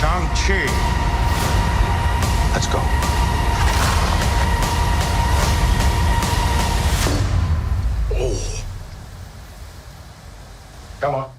Shang-Chi. Let's go. Oh. Come on.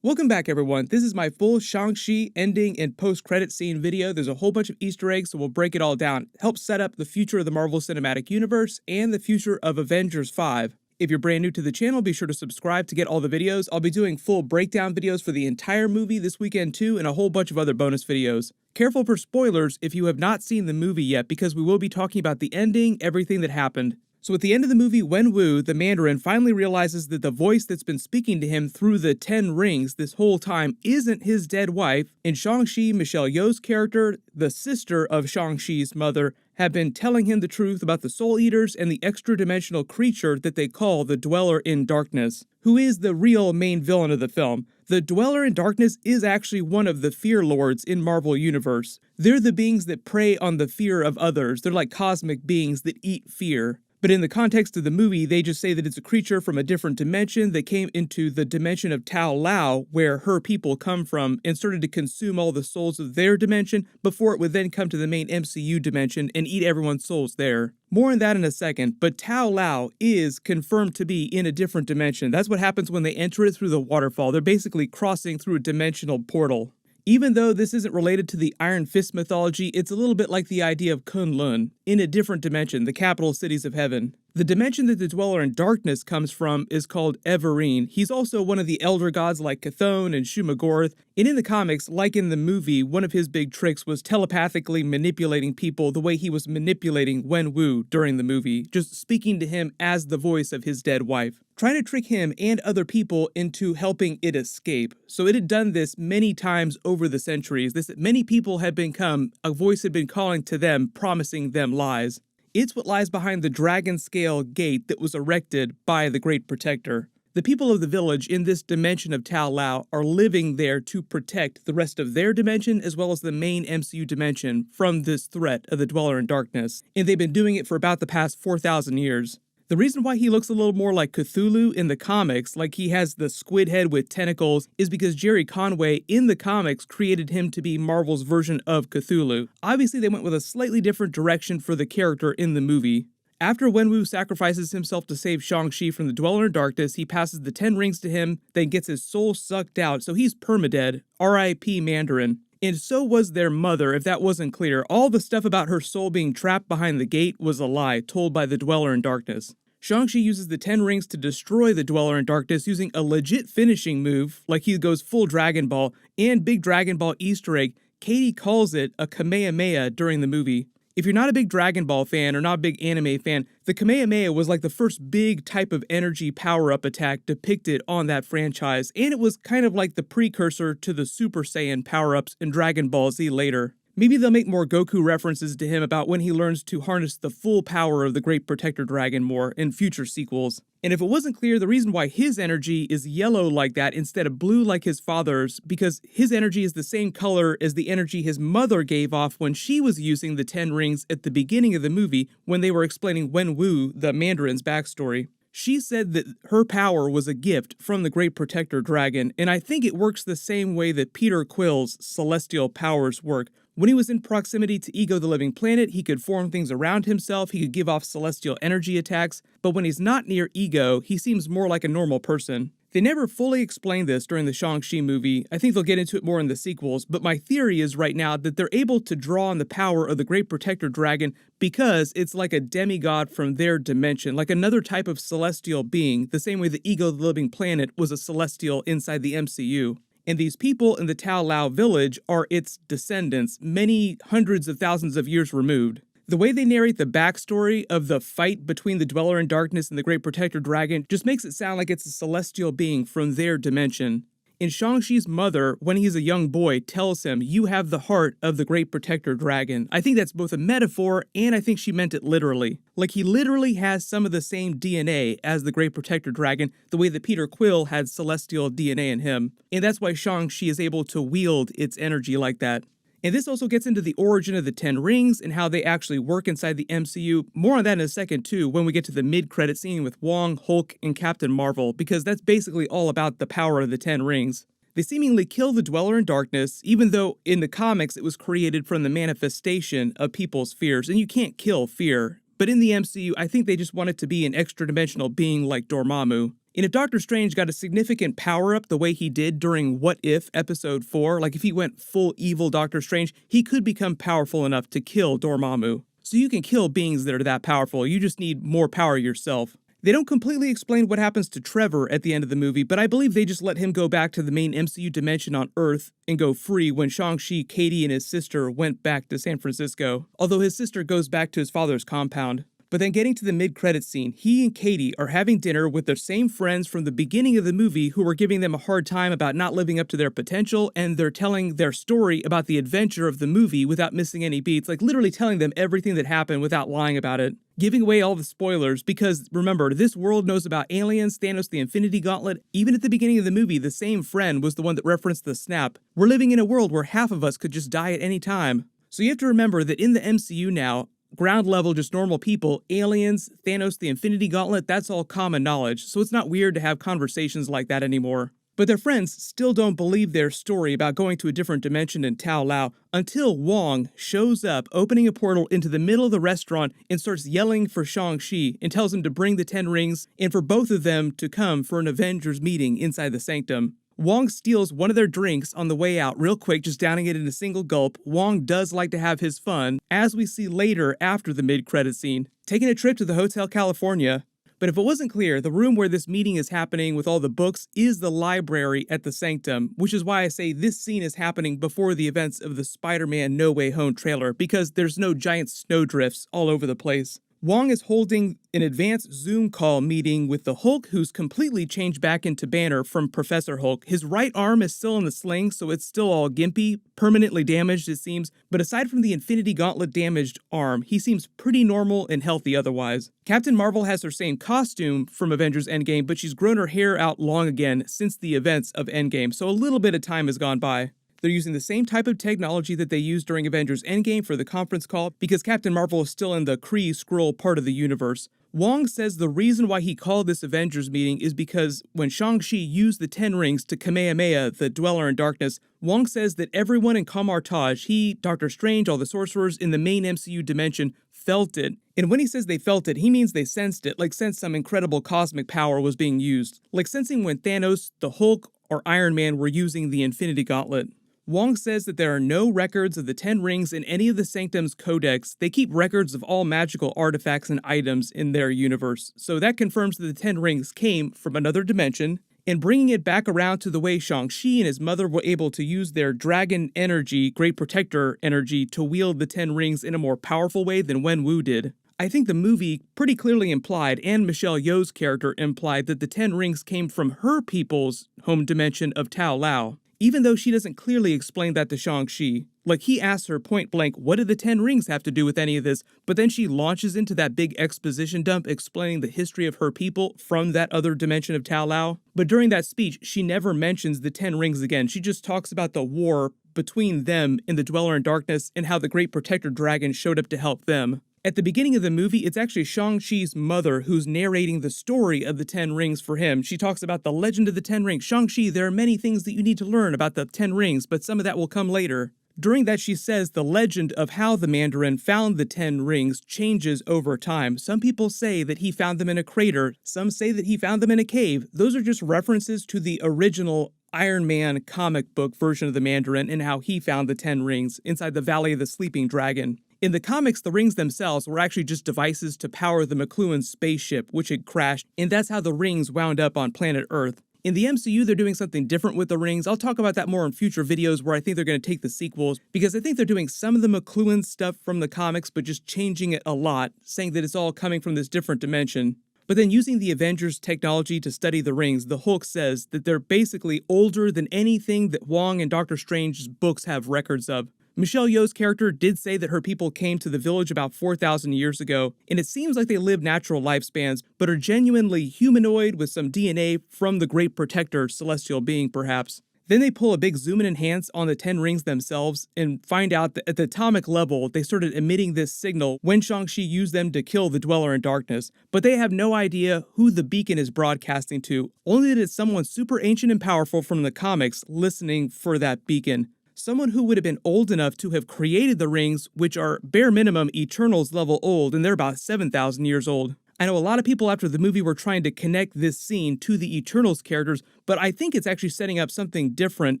Welcome back, everyone. This is my full Shang-Chi ending and post-credit scene video. There's a whole bunch of Easter eggs, so we'll break it all down. Help set up the future of the Marvel Cinematic Universe and the future of Avengers 5. If you're brand new to the channel, be sure to subscribe to get all the videos. I'll be doing full breakdown videos for the entire movie this weekend too, and a whole bunch of other bonus videos. Careful for spoilers if you have not seen the movie yet, because we will be talking about the ending, everything that happened. So at the end of the movie, Wenwu, the Mandarin, finally realizes that the voice that's been speaking to him through the 10 rings this whole time isn't his dead wife, and Shang-Chi, Michelle Yeoh's character, the sister of Shang-Chi's mother, have been telling him the truth about the Soul Eaters and the extra-dimensional creature that they call the Dweller in Darkness, who is the real main villain of the film. The Dweller in Darkness is actually one of the Fear Lords in Marvel Universe. They're the beings that prey on the fear of others. They're like cosmic beings that eat fear. But in the context of the movie, they just say that it's a creature from a different dimension that came into the dimension of Tao Lao, where her people come from, and started to consume all the souls of their dimension before it would then come to the main MCU dimension and eat everyone's souls there. More on that in a second, but Tao Lao is confirmed to be in a different dimension. That's what happens when they enter it through the waterfall. They're basically crossing through a dimensional portal. Even though this isn't related to the Iron Fist mythology, it's a little bit like the idea of Kunlun, in a different dimension, the capital cities of heaven. The dimension that the Dweller in Darkness comes from is called Everine. He's also one of the elder gods like Chthon and Shumagorath, and in the comics, like in the movie, one of his big tricks was telepathically manipulating people the way he was manipulating Wenwu during the movie, just speaking to him as the voice of his dead wife, trying to trick him and other people into helping it escape. So it had done this many times over the centuries. Many people had become, a voice had been calling to them, promising them lies. It's what lies behind the dragon scale gate that was erected by the Great Protector. The people of the village in this dimension of Tao Lao are living there to protect the rest of their dimension as well as the main MCU dimension from this threat of the Dweller in Darkness, and they've been doing it for about the past 4,000 years. The reason why he looks a little more like Cthulhu in the comics, like he has the squid head with tentacles, is because Jerry Conway in the comics created him to be Marvel's version of Cthulhu. Obviously, they went with a slightly different direction for the character in the movie. After Wenwu sacrifices himself to save Shang-Chi from the Dweller in Darkness, he passes the 10 rings to him, then gets his soul sucked out, so he's permadead, R.I.P. Mandarin. And so was their mother, if that wasn't clear. All the stuff about her soul being trapped behind the gate was a lie told by the Dweller in Darkness. Shang-Chi uses the 10 rings to destroy the Dweller in Darkness using a legit finishing move, like he goes full Dragon Ball, and big Dragon Ball Easter egg, Katie calls it a Kamehameha during the movie. If you're not a big Dragon Ball fan or not a big anime fan, the Kamehameha was like the first big type of energy power-up attack depicted on that franchise, and it was kind of like the precursor to the Super Saiyan power-ups in Dragon Ball Z later. Maybe they'll make more Goku references to him about when he learns to harness the full power of the Great Protector Dragon more in future sequels. And if it wasn't clear, the reason why his energy is yellow like that instead of blue like his father's, because his energy is the same color as the energy his mother gave off when she was using the 10 rings at the beginning of the movie when they were explaining Wenwu, the Mandarin's backstory. She said that her power was a gift from the Great Protector Dragon, and I think it works the same way that Peter Quill's celestial powers work. When he was in proximity to Ego the Living Planet, he could form things around himself, he could give off celestial energy attacks, but when he's not near Ego, he seems more like a normal person. They never fully explained this during the Shang-Chi movie. I think they'll get into it more in the sequels, but my theory is right now that they're able to draw on the power of the Great Protector Dragon because it's like a demigod from their dimension, like another type of celestial being, the same way the Ego the Living Planet was a celestial inside the MCU. And these people in the Tao Lao village are its descendants, many hundreds of thousands of years removed. The way they narrate the backstory of the fight between the Dweller in Darkness and the Great Protector Dragon just makes it sound like it's a celestial being from their dimension. And Shang-Chi's mother, when he's a young boy, tells him, "You have the heart of the Great Protector Dragon." I think that's both a metaphor, and I think she meant it literally. Like, he literally has some of the same DNA as the Great Protector Dragon, the way that Peter Quill had celestial DNA in him. And that's why Shang-Chi is able to wield its energy like that. And this also gets into the origin of the 10 rings and how they actually work inside the MCU. More on that in a second too when we get to the mid-credit scene with Wong, Hulk, and Captain Marvel, because that's basically all about the power of the 10 rings. They seemingly kill the Dweller in Darkness, even though in the comics it was created from the manifestation of people's fears, and you can't kill fear. But in the MCU, I think they just want it to be an extra-dimensional being like Dormammu. And if Doctor Strange got a significant power-up the way he did during What If Episode 4, like if he went full evil Doctor Strange, he could become powerful enough to kill Dormammu. So you can kill beings that are that powerful, you just need more power yourself. They don't completely explain what happens to Trevor at the end of the movie, but I believe they just let him go back to the main MCU dimension on Earth and go free when Shang-Chi, Katie, and his sister went back to San Francisco, although his sister goes back to his father's compound. But then getting to the mid-credits scene, he and Katie are having dinner with their same friends from the beginning of the movie who were giving them a hard time about not living up to their potential, and they're telling their story about the adventure of the movie without missing any beats, like literally telling them everything that happened without lying about it. Giving away all the spoilers, because remember, this world knows about aliens, Thanos, the Infinity Gauntlet. Even at the beginning of the movie, the same friend was the one that referenced the snap. We're living in a world where half of us could just die at any time. So you have to remember that in the MCU now, ground level, just normal people, aliens, Thanos, the Infinity Gauntlet, that's all common knowledge, so it's not weird to have conversations like that anymore. But their friends still don't believe their story about going to a different dimension in Tao Lao until Wong shows up, opening a portal into the middle of the restaurant and starts yelling for Shang-Chi and tells him to bring the 10 rings and for both of them to come for an Avengers meeting inside the sanctum. Wong steals one of their drinks on the way out real quick, just downing it in a single gulp. Wong does like to have his fun, as we see later after the mid-credit scene, taking a trip to the Hotel California. But if it wasn't clear, the room where this meeting is happening with all the books is the library at the Sanctum, which is why I say this scene is happening before the events of the Spider-Man No Way Home trailer, because there's no giant snowdrifts all over the place. Wong is holding an advanced Zoom call meeting with the Hulk, who's completely changed back into Banner from Professor Hulk. His right arm is still in the sling, so it's still all gimpy, permanently damaged it seems, but aside from the Infinity Gauntlet damaged arm, he seems pretty normal and healthy otherwise. Captain Marvel has her same costume from Avengers Endgame, but she's grown her hair out long again since the events of Endgame, so a little bit of time has gone by. They're using the same type of technology that they used during Avengers Endgame for the conference call because Captain Marvel is still in the Kree-Skrull part of the universe. Wong says the reason why he called this Avengers meeting is because when Shang-Chi used the 10 rings to Kamehameha, the Dweller in Darkness, Wong says that everyone in Kamar-Taj, he, Doctor Strange, all the sorcerers in the main MCU dimension, felt it. And when he says they felt it, he means they sensed it, like sensed some incredible cosmic power was being used. Like sensing when Thanos, the Hulk, or Iron Man were using the Infinity Gauntlet. Wong says that there are no records of the 10 rings in any of the Sanctum's codex. They keep records of all magical artifacts and items in their universe, so that confirms that the 10 rings came from another dimension, and bringing it back around to the way Shang-Chi and his mother were able to use their dragon energy, Great Protector energy, to wield the 10 rings in a more powerful way than Wenwu did. I think the movie pretty clearly implied, and Michelle Yeoh's character implied, that the 10 rings came from her people's home dimension of Tao Lao. Even though she doesn't clearly explain that to Shang-Chi. Like, he asks her point blank, what do the 10 rings have to do with any of this? But then she launches into that big exposition dump explaining the history of her people from that other dimension of Tao Lao. But during that speech, she never mentions the 10 rings again. She just talks about the war between them and the Dweller in Darkness and how the Great Protector Dragon showed up to help them. At the beginning of the movie, it's actually Shang-Chi's mother who's narrating the story of the 10 rings for him. She talks about the legend of the 10 rings. Shang-Chi, there are many things that you need to learn about the 10 rings, but some of that will come later. During that, she says the legend of how the Mandarin found the 10 rings changes over time. Some people say that he found them in a crater. Some say that he found them in a cave. Those are just references to the original Iron Man comic book version of the Mandarin and how he found the 10 rings inside the Valley of the Sleeping Dragon. In the comics, the rings themselves were actually just devices to power the McLuhan spaceship, which had crashed, and that's how the rings wound up on planet Earth. In the MCU, they're doing something different with the rings. I'll talk about that more in future videos where I think they're going to take the sequels, because I think they're doing some of the McLuhan stuff from the comics, but just changing it a lot, saying that it's all coming from this different dimension. But then using the Avengers technology to study the rings, the Hulk says that they're basically older than anything that Wong and Doctor Strange's books have records of. Michelle Yeoh's character did say that her people came to the village about 4,000 years ago, and it seems like they live natural lifespans, but are genuinely humanoid with some DNA from the Great Protector celestial being, perhaps. Then they pull a big zoom and enhance on the 10 rings themselves and find out that at the atomic level, they started emitting this signal when Shang-Chi used them to kill the Dweller in Darkness. But they have no idea who the beacon is broadcasting to, only that it's someone super ancient and powerful from the comics listening for that beacon. Someone who would have been old enough to have created the rings, which are bare minimum Eternals level old, and they're about 7,000 years old. I know a lot of people after the movie were trying to connect this scene to the Eternals characters, but I think it's actually setting up something different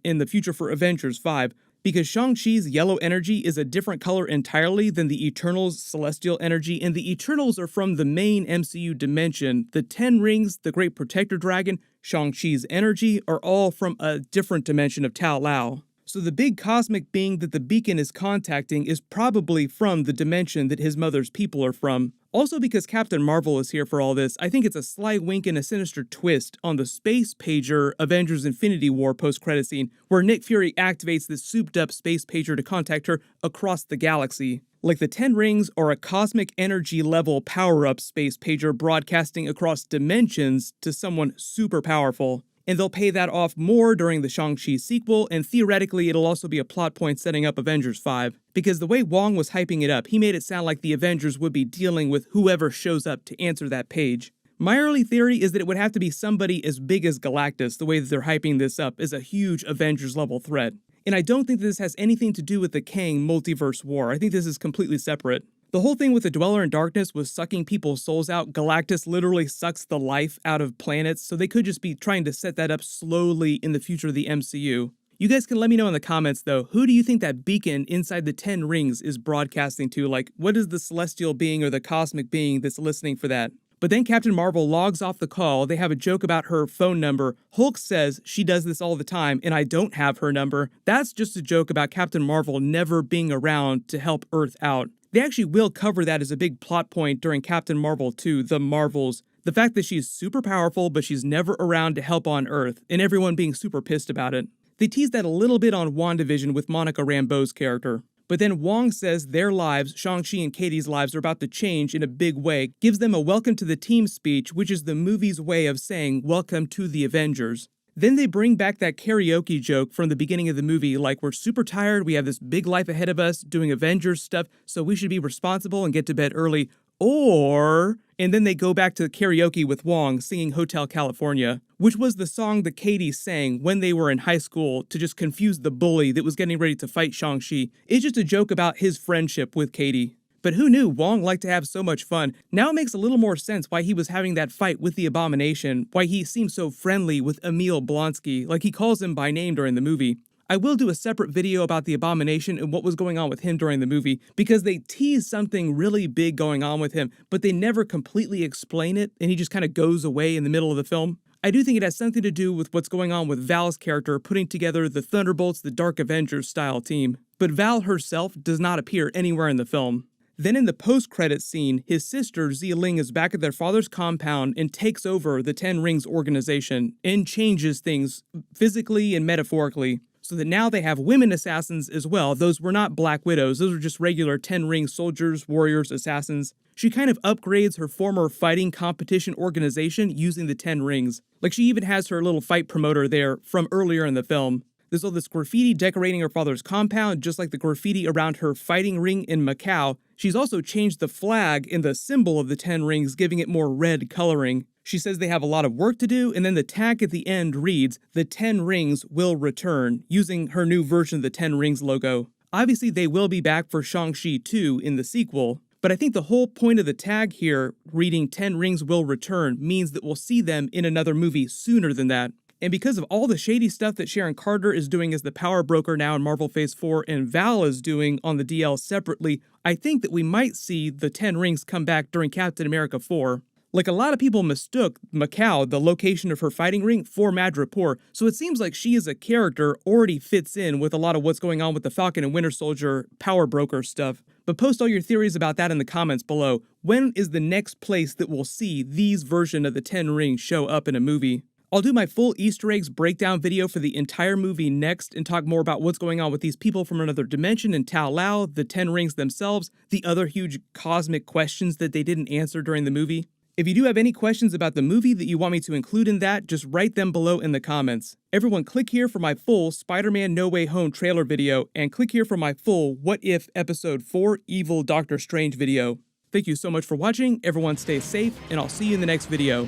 in the future for Avengers 5, because Shang-Chi's yellow energy is a different color entirely than the Eternals' celestial energy, and the Eternals are from the main MCU dimension. The 10 rings, the Great Protector Dragon, Shang-Chi's energy are all from a different dimension of Tao Lao. So the big cosmic being that the beacon is contacting is probably from the dimension that his mother's people are from. Also, because Captain Marvel is here for all this, I think it's a sly wink and a sinister twist on the space pager Avengers Infinity War post-credit scene, where Nick Fury activates this souped-up space pager to contact her across the galaxy. Like the 10 rings or a cosmic energy level power-up space pager broadcasting across dimensions to someone super powerful. And they'll pay that off more during the Shang-Chi sequel, and theoretically it'll also be a plot point setting up Avengers 5. Because the way Wong was hyping it up, he made it sound like the Avengers would be dealing with whoever shows up to answer that page. My early theory is that it would have to be somebody as big as Galactus, the way that they're hyping this up as a huge Avengers-level threat. And I don't think that this has anything to do with the Kang multiverse war. I think this is completely separate. The whole thing with the Dweller in Darkness was sucking people's souls out. Galactus literally sucks the life out of planets, so they could just be trying to set that up slowly in the future of the MCU. You guys can let me know in the comments, though, who do you think that beacon inside the 10 rings is broadcasting to? Like, what is the celestial being or the cosmic being that's listening for that? But then Captain Marvel logs off the call. They have a joke about her phone number. Hulk says she does this all the time, and I don't have her number. That's just a joke about Captain Marvel never being around to help Earth out. They actually will cover that as a big plot point during Captain Marvel 2, The Marvels. The fact that she's super powerful, but she's never around to help on Earth, and everyone being super pissed about it. They tease that a little bit on WandaVision with Monica Rambeau's character. But then Wong says their lives, Shang-Chi and Katie's lives, are about to change in a big way, gives them a welcome to the team speech, which is the movie's way of saying welcome to the Avengers. Then they bring back that karaoke joke from the beginning of the movie, like we're super tired, we have this big life ahead of us, doing Avengers stuff, so we should be responsible and get to bed early. And then they go back to karaoke with Wong singing Hotel California, which was the song that Katie sang when they were in high school to just confuse the bully that was getting ready to fight Shang-Chi. It's just a joke about his friendship with Katie. But who knew Wong liked to have so much fun? Now it makes a little more sense why he was having that fight with the Abomination, why he seemed so friendly with Emil Blonsky, like he calls him by name during the movie. I will do a separate video about the Abomination and what was going on with him during the movie, because they tease something really big going on with him, but they never completely explain it, and he just kind of goes away in the middle of the film. I do think it has something to do with what's going on with Val's character putting together the Thunderbolts, the Dark Avengers style team. But Val herself does not appear anywhere in the film. Then in the post-credits scene, his sister Xia is back at their father's compound and takes over the 10 Rings organization and changes things physically and metaphorically, so that now they have women assassins as well. Those were not Black Widows, those are just regular 10 Ring soldiers, warriors, assassins. She kind of upgrades her former fighting competition organization using the 10 Rings. Like she even has her little fight promoter there from earlier in the film. There's all this graffiti decorating her father's compound, just like the graffiti around her fighting ring in Macau. She's also changed the flag in the symbol of the 10 Rings, giving it more red coloring. She says they have a lot of work to do, and then the tag at the end reads, "The 10 Rings will return," using her new version of the 10 Rings logo. Obviously, they will be back for Shang-Chi 2 in the sequel, but I think the whole point of the tag here, reading 10 Rings will return, means that we'll see them in another movie sooner than that. And because of all the shady stuff that Sharon Carter is doing as the power broker now in Marvel Phase 4 and Val is doing on the DL separately, I think that we might see the 10 Rings come back during Captain America 4. Like a lot of people mistook Macau, the location of her fighting ring, for Madripoor, so it seems like she as a character already fits in with a lot of what's going on with the Falcon and Winter Soldier power broker stuff. But post all your theories about that in the comments below. When is the next place that we'll see these version of the 10 Rings show up in a movie? I'll do my full Easter eggs breakdown video for the entire movie next and talk more about what's going on with these people from another dimension and Tao Lao, the 10 Rings themselves, the other huge cosmic questions that they didn't answer during the movie. If you do have any questions about the movie that you want me to include in that, just write them below in the comments. Everyone click here for my full Spider-Man No Way Home trailer video, and click here for my full What If Episode 4 Evil Doctor Strange video. Thank you so much for watching, everyone stay safe, and I'll see you in the next video.